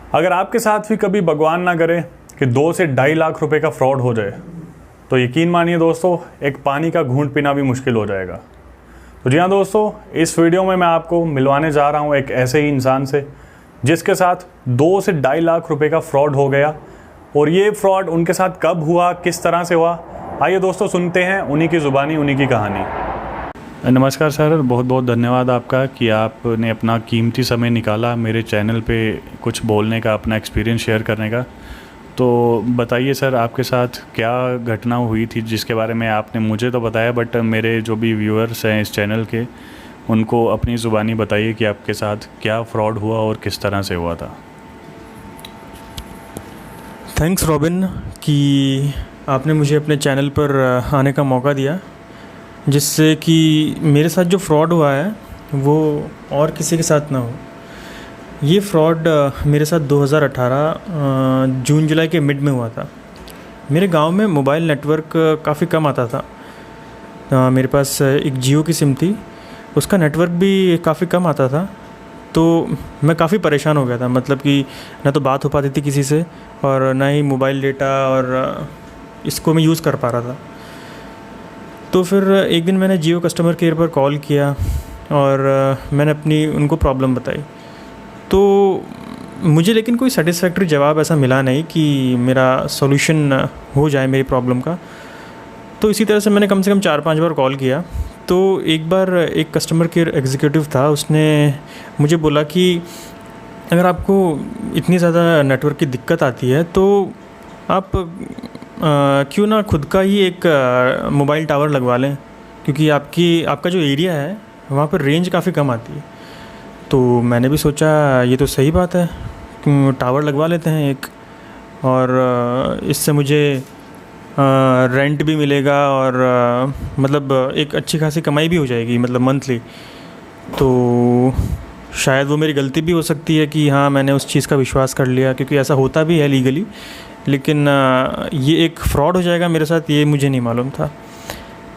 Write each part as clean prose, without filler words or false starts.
अगर आपके साथ भी कभी भगवान ना करे कि 2 से 2.5 लाख रुपए का फ्रॉड हो जाए तो यकीन मानिए दोस्तों, एक पानी का घूंट पीना भी मुश्किल हो जाएगा। तो जी हाँ दोस्तों, इस वीडियो में मैं आपको मिलवाने जा रहा हूँ एक ऐसे ही इंसान से जिसके साथ 2 से 2.5 लाख रुपए का फ्रॉड हो गया। और ये फ्रॉड उनके साथ कब हुआ, किस तरह से हुआ, आइए दोस्तों सुनते हैं उन्हीं की ज़ुबानी, उन्हीं की कहानी। नमस्कार सर, बहुत बहुत धन्यवाद आपका कि आपने अपना कीमती समय निकाला मेरे चैनल पे कुछ बोलने का, अपना एक्सपीरियंस शेयर करने का। तो बताइए सर, आपके साथ क्या घटना हुई थी जिसके बारे में आपने मुझे तो बताया, बट मेरे जो भी व्यूअर्स हैं इस चैनल के उनको अपनी ज़ुबानी बताइए कि आपके साथ क्या फ्रॉड हुआ और किस तरह से हुआ था। थैंक्स रॉबिन कि आपने मुझे अपने चैनल पर आने का मौका दिया, जिससे कि मेरे साथ जो फ्रॉड हुआ है वो और किसी के साथ ना हो। ये फ्रॉड मेरे साथ 2018 जून जुलाई के मिड में हुआ था। मेरे गांव में मोबाइल नेटवर्क काफ़ी कम आता था। मेरे पास एक जियो की सिम थी, उसका नेटवर्क भी काफ़ी कम आता था। तो मैं काफ़ी परेशान हो गया था, मतलब कि ना तो बात हो पाती थी किसी से और ना ही मोबाइल डेटा और इसको मैं यूज़ कर पा रहा था। तो फिर एक दिन मैंने जियो कस्टमर केयर पर कॉल किया और मैंने अपनी उनको प्रॉब्लम बताई। तो मुझे लेकिन कोई सेटिस्फैक्ट्री जवाब ऐसा मिला नहीं कि मेरा सॉल्यूशन हो जाए मेरी प्रॉब्लम का। तो इसी तरह से मैंने कम से कम 4-5 बार कॉल किया। तो एक बार एक कस्टमर केयर एग्जीक्यूटिव था, उसने मुझे बोला कि अगर आपको इतनी ज़्यादा नेटवर्क की दिक्कत आती है तो आप क्यों ना खुद का ही एक मोबाइल टावर लगवा लें, क्योंकि आपका जो एरिया है वहाँ पर रेंज काफ़ी कम आती है। तो मैंने भी सोचा ये तो सही बात है, टावर लगवा लेते हैं एक, और इससे मुझे रेंट भी मिलेगा और मतलब एक अच्छी खासी कमाई भी हो जाएगी, मतलब मंथली। तो शायद वो मेरी गलती भी हो सकती है कि हाँ, मैंने उस चीज़ का विश्वास कर लिया, क्योंकि ऐसा होता भी है लीगली, लेकिन ये एक फ़्रॉड हो जाएगा मेरे साथ ये मुझे नहीं मालूम था।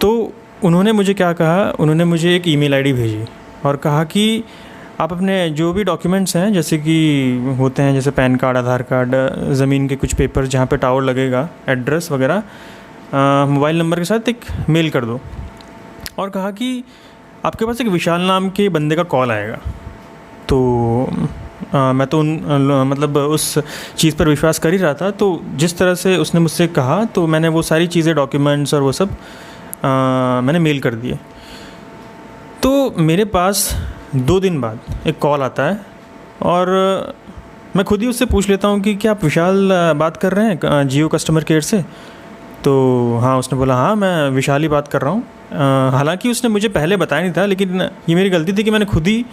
तो उन्होंने मुझे क्या कहा, उन्होंने मुझे एक ईमेल आईडी भेजी और कहा कि आप अपने जो भी डॉक्यूमेंट्स हैं, जैसे कि होते हैं जैसे पैन कार्ड, आधार कार्ड, ज़मीन के कुछ पेपर जहाँ पे टावर लगेगा, एड्रेस वगैरह, मोबाइल नंबर के साथ एक मेल कर दो। और कहा कि आपके पास एक विशाल नाम के बंदे का कॉल आएगा। तो मैं तो मतलब उस चीज़ पर विश्वास कर ही रहा था। तो जिस तरह से उसने मुझसे कहा, तो मैंने वो सारी चीज़ें, डॉक्यूमेंट्स और वो सब मैंने मेल कर दिए। तो मेरे पास 2 दिन बाद एक कॉल आता है और मैं खुद ही उससे पूछ लेता हूँ कि क्या आप विशाल बात कर रहे हैं जियो कस्टमर केयर से? तो हाँ, उसने बोला हाँ, मैं विशाल ही बात कर रहा हूँ। हालांकि उसने मुझे पहले बताया नहीं था, लेकिन ये मेरी गलती थी कि मैंने खुद ही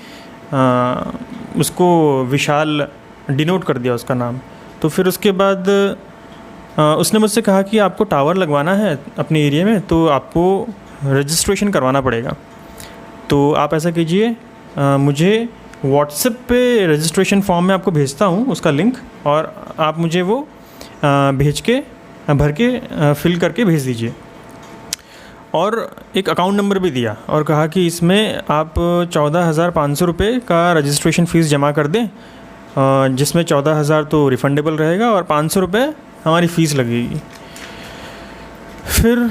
उसको विशाल डिनोट कर दिया उसका नाम। तो फिर उसके बाद उसने मुझसे कहा कि आपको टावर लगवाना है अपने एरिया में, तो आपको रजिस्ट्रेशन करवाना पड़ेगा। तो आप ऐसा कीजिए, मुझे व्हाट्सएप पे रजिस्ट्रेशन फॉर्म में आपको भेजता हूँ उसका लिंक, और आप मुझे वो भेज के भर के फिल करके भेज दीजिए। और एक अकाउंट नंबर भी दिया और कहा कि इसमें आप 14,500 रुपये का रजिस्ट्रेशन फ़ीस जमा कर दें, जिसमें 14,000 तो रिफ़ंडेबल रहेगा और 500 रुपये हमारी फ़ीस लगेगी। फिर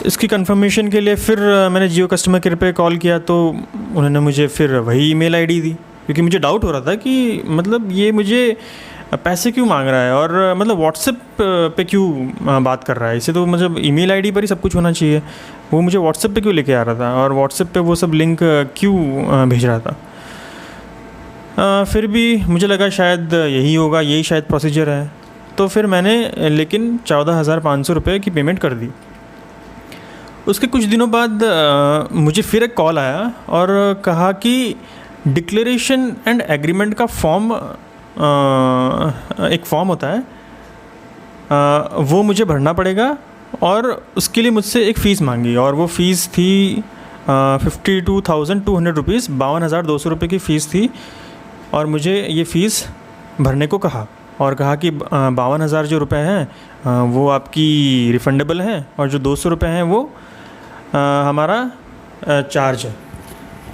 इसकी कंफर्मेशन के लिए फिर मैंने जियो कस्टमर केयर पे कॉल किया, तो उन्होंने मुझे फिर वही ईमेल आईडी दी, क्योंकि मुझे डाउट हो रहा था कि मतलब ये मुझे पैसे क्यों मांग रहा है और मतलब व्हाट्सएप पे क्यों बात कर रहा है। इसे तो मतलब ईमेल आईडी पर ही सब कुछ होना चाहिए, वो मुझे व्हाट्सएप पे क्यों लेके आ रहा था और व्हाट्सएप पे वो सब लिंक क्यों भेज रहा था। फिर भी मुझे लगा शायद यही होगा, यही शायद प्रोसीजर है। तो फिर मैंने लेकिन 14,500 रुपये की पेमेंट कर दी। उसके कुछ दिनों बाद मुझे फिर एक कॉल आया और कहा कि डिक्लेरेशन एंड एग्रीमेंट का फॉर्म, एक फ़ॉर्म होता है, वो मुझे भरना पड़ेगा और उसके लिए मुझसे एक फ़ीस मांगी, और वो फ़ीस थी 52,200 रुपीज़, 52,200 रुपये की फ़ीस थी। और मुझे ये फ़ीस भरने को कहा और कहा कि 52,000 जो रुपये हैं वो आपकी रिफ़ंडेबल हैं, और जो 200 रुपये हैं वो हमारा चार्ज है।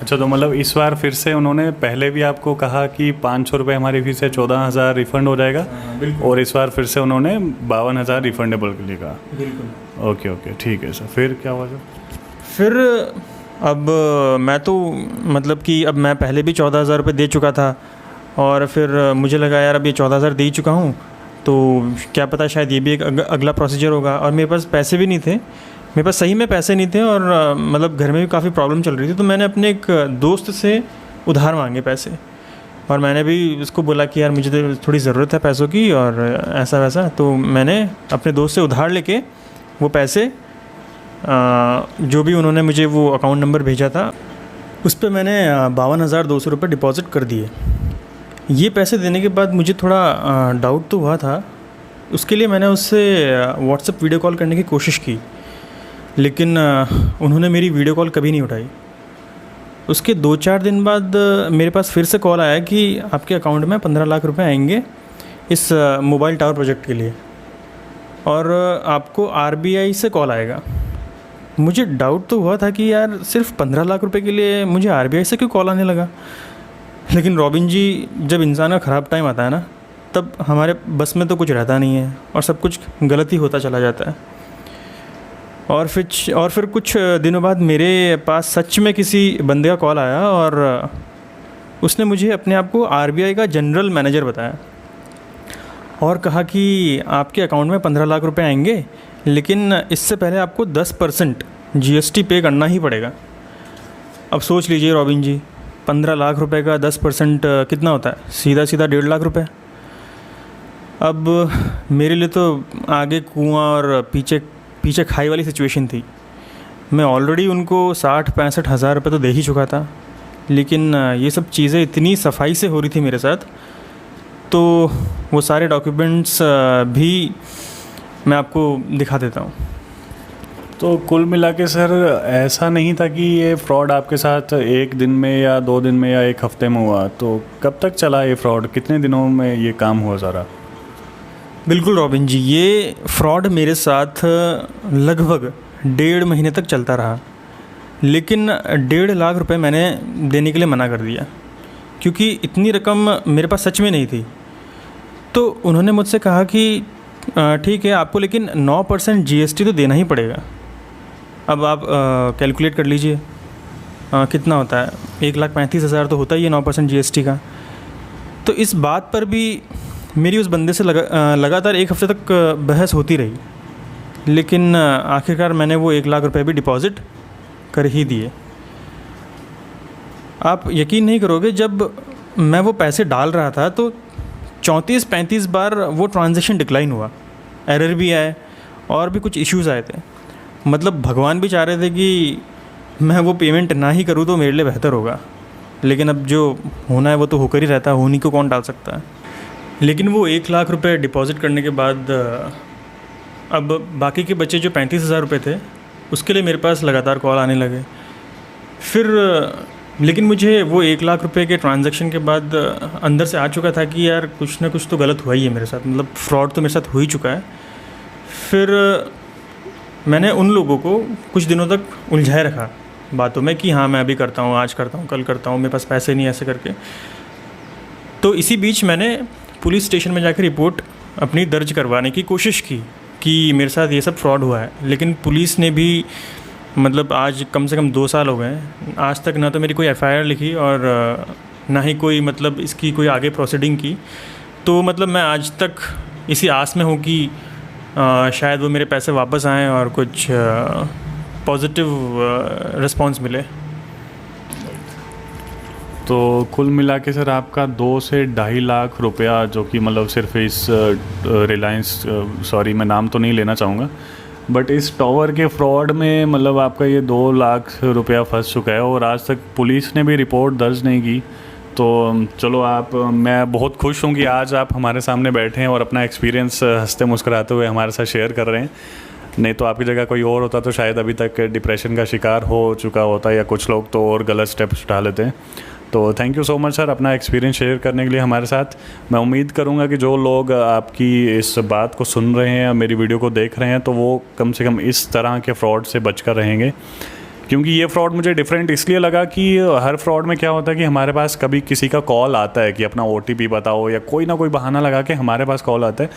अच्छा, तो मतलब इस बार फिर से उन्होंने पहले भी आपको कहा कि 500 रुपये हमारी फीस है, 14,000 रिफ़ंड हो जाएगा, और इस बार फिर से उन्होंने 52,000 रिफंडेबल के लिए कहा। बिल्कुल। ओके ओके, ठीक है सर। फिर क्या हुआ सर? फिर अब मैं तो मतलब कि अब मैं पहले भी 14,000 रुपये दे चुका था, और फिर मुझे लगा यार अब ये 14,000 दे ही चुका हूँ तो क्या पता शायद ये भी एक अगला प्रोसीजर होगा। और मेरे पास पैसे भी नहीं थे, मेरे पास सही में पैसे नहीं थे, और मतलब घर में भी काफ़ी प्रॉब्लम चल रही थी। तो मैंने अपने एक दोस्त से उधार मांगे पैसे, और मैंने भी उसको बोला कि यार मुझे तो थोड़ी ज़रूरत है पैसों की और ऐसा वैसा। तो मैंने अपने दोस्त से उधार लेके वो पैसे जो भी उन्होंने मुझे वो अकाउंट नंबर भेजा था उस पर मैंने 52,200 रुपये डिपॉज़िट कर दिए। ये पैसे देने के बाद मुझे थोड़ा डाउट तो हुआ था, उसके लिए मैंने उससे व्हाट्सएप वीडियो कॉल करने की कोशिश की, लेकिन उन्होंने मेरी वीडियो कॉल कभी नहीं उठाई। उसके 2-4 दिन बाद मेरे पास फिर से कॉल आया कि आपके अकाउंट में 15 लाख रुपए आएंगे इस मोबाइल टावर प्रोजेक्ट के लिए, और आपको आरबीआई से कॉल आएगा। मुझे डाउट तो हुआ था कि यार सिर्फ 15 लाख रुपए के लिए मुझे आरबीआई से क्यों कॉल आने लगा। लेकिन रॉबिन जी, जब इंसान का ख़राब टाइम आता है ना, तब हमारे बस में तो कुछ रहता नहीं है और सब कुछ गलत ही होता चला जाता है। और फिर कुछ दिनों बाद मेरे पास सच में किसी बंदे का कॉल आया, और उसने मुझे अपने आप को आरबीआई का जनरल मैनेजर बताया, और कहा कि आपके अकाउंट में 15 लाख रुपए आएंगे, लेकिन इससे पहले आपको 10% जीएसटी पे करना ही पड़ेगा। अब सोच लीजिए रॉबिन जी, 15 लाख रुपए का 10% कितना होता है? सीधा सीधा 1.5 लाख रुपए। अब मेरे लिए तो आगे कुआं और पीछे खाई वाली सिचुएशन थी। मैं ऑलरेडी उनको 60-65 हज़ार रुपये तो दे ही चुका था, लेकिन ये सब चीज़ें इतनी सफाई से हो रही थी मेरे साथ, तो वो सारे डॉक्यूमेंट्स भी मैं आपको दिखा देता हूँ। तो कुल मिला के सर ऐसा नहीं था कि ये फ्रॉड आपके साथ एक दिन में या 2 दिन में या 1 हफ्ते में हुआ, तो कब तक चला ये फ्रॉड? कितने दिनों में ये काम हुआ सारा? बिल्कुल रॉबिन जी, ये फ्रॉड मेरे साथ लगभग 1.5 महीने तक चलता रहा, लेकिन 1.5 लाख रुपए मैंने देने के लिए मना कर दिया, क्योंकि इतनी रकम मेरे पास सच में नहीं थी। तो उन्होंने मुझसे कहा कि ठीक है आपको, लेकिन 9% जीएसटी तो देना ही पड़ेगा। अब आप कैलकुलेट कर लीजिए कितना होता है, 1,35,000 तो होता ही है 9% जीएसटी का। तो इस बात पर भी मेरी उस बंदे से लगातार 1 हफ्ते तक बहस होती रही, लेकिन आखिरकार मैंने वो 1 लाख रुपए भी डिपॉज़िट कर ही दिए। आप यकीन नहीं करोगे, जब मैं वो पैसे डाल रहा था तो 34-35 बार वो ट्रांजैक्शन डिक्लाइन हुआ, एरर भी आए और भी कुछ इश्यूज़ आए थे। मतलब भगवान भी चाह रहे थे कि मैं वो पेमेंट ना ही करूँ तो मेरे लिए बेहतर होगा, लेकिन अब जो होना है वो तो होकर ही रहता है, होने को कौन डाल सकता है। लेकिन वो 1 लाख रुपए डिपॉज़िट करने के बाद अब बाकी के बचे जो 35,000 रुपये थे उसके लिए मेरे पास लगातार कॉल आने लगे। फिर लेकिन मुझे वो 1 लाख रुपए के ट्रांजैक्शन के बाद अंदर से आ चुका था कि यार कुछ ना कुछ तो गलत हुआ ही है मेरे साथ, मतलब फ्रॉड तो मेरे साथ हो ही चुका है। फिर मैंने उन लोगों को कुछ दिनों तक उलझाए रखा बातों में कि हाँ मैं अभी करता हूँ, आज करता हूँ, कल करता हूँ, मेरे पास पैसे नहीं, ऐसे करके। तो इसी बीच मैंने पुलिस स्टेशन में जाकर रिपोर्ट अपनी दर्ज करवाने की कोशिश की कि मेरे साथ ये सब फ्रॉड हुआ है, लेकिन पुलिस ने भी मतलब आज कम से कम 2 साल हो गए, आज तक ना तो मेरी कोई एफआईआर लिखी और ना ही कोई मतलब इसकी कोई आगे प्रोसीडिंग की। तो मतलब मैं आज तक इसी आस में हूँ कि शायद वो मेरे पैसे वापस आएँ और कुछ पॉजिटिव रिस्पॉन्स मिले। तो कुल मिला के सर आपका 2 से 2.5 लाख रुपया, जो कि मतलब सिर्फ इस रिलायंस, सॉरी मैं नाम तो नहीं लेना चाहूँगा, बट इस टावर के फ्रॉड में मतलब आपका ये 2 लाख रुपया फंस चुका है, और आज तक पुलिस ने भी रिपोर्ट दर्ज नहीं की। तो चलो मैं बहुत खुश हूँ कि आज आप हमारे सामने बैठे हैं और अपना एक्सपीरियंस हंसते मुस्कुराते हुए हमारे साथ शेयर कर रहे हैं। नहीं तो आपकी जगह कोई और होता तो शायद अभी तक डिप्रेशन का शिकार हो चुका होता, या कुछ लोग तो और गलत स्टेप्स उठा लेते हैं। तो thank you so much sir अपना एक्सपीरियंस शेयर करने के लिए हमारे साथ। मैं उम्मीद करूंगा कि जो लोग आपकी इस बात को सुन रहे हैं या मेरी वीडियो को देख रहे हैं, तो वो कम से कम इस तरह के फ्रॉड से बचकर रहेंगे, क्योंकि ये फ्रॉड मुझे डिफरेंट इसलिए लगा कि हर फ्रॉड में क्या होता है कि हमारे पास कभी किसी का कॉल आता है कि अपना OTP बताओ, या कोई ना कोई बहाना लगा के हमारे पास कॉल आता है।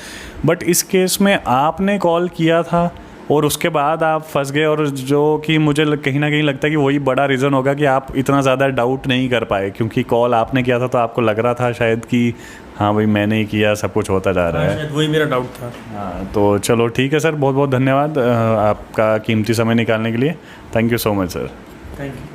बट इस केस में आपने कॉल किया था और उसके बाद आप फंस गए, और जो कि मुझे कहीं ना कहीं लगता है कि वही बड़ा रीज़न होगा कि आप इतना ज़्यादा डाउट नहीं कर पाए, क्योंकि कॉल आपने किया था तो आपको लग रहा था शायद कि हाँ भाई मैंने ही किया, सब कुछ होता जा रहा है। शायद वही मेरा डाउट था। हाँ, तो चलो ठीक है सर, बहुत बहुत धन्यवाद आपका कीमती समय निकालने के लिए। Thank you so much sir. Thank you.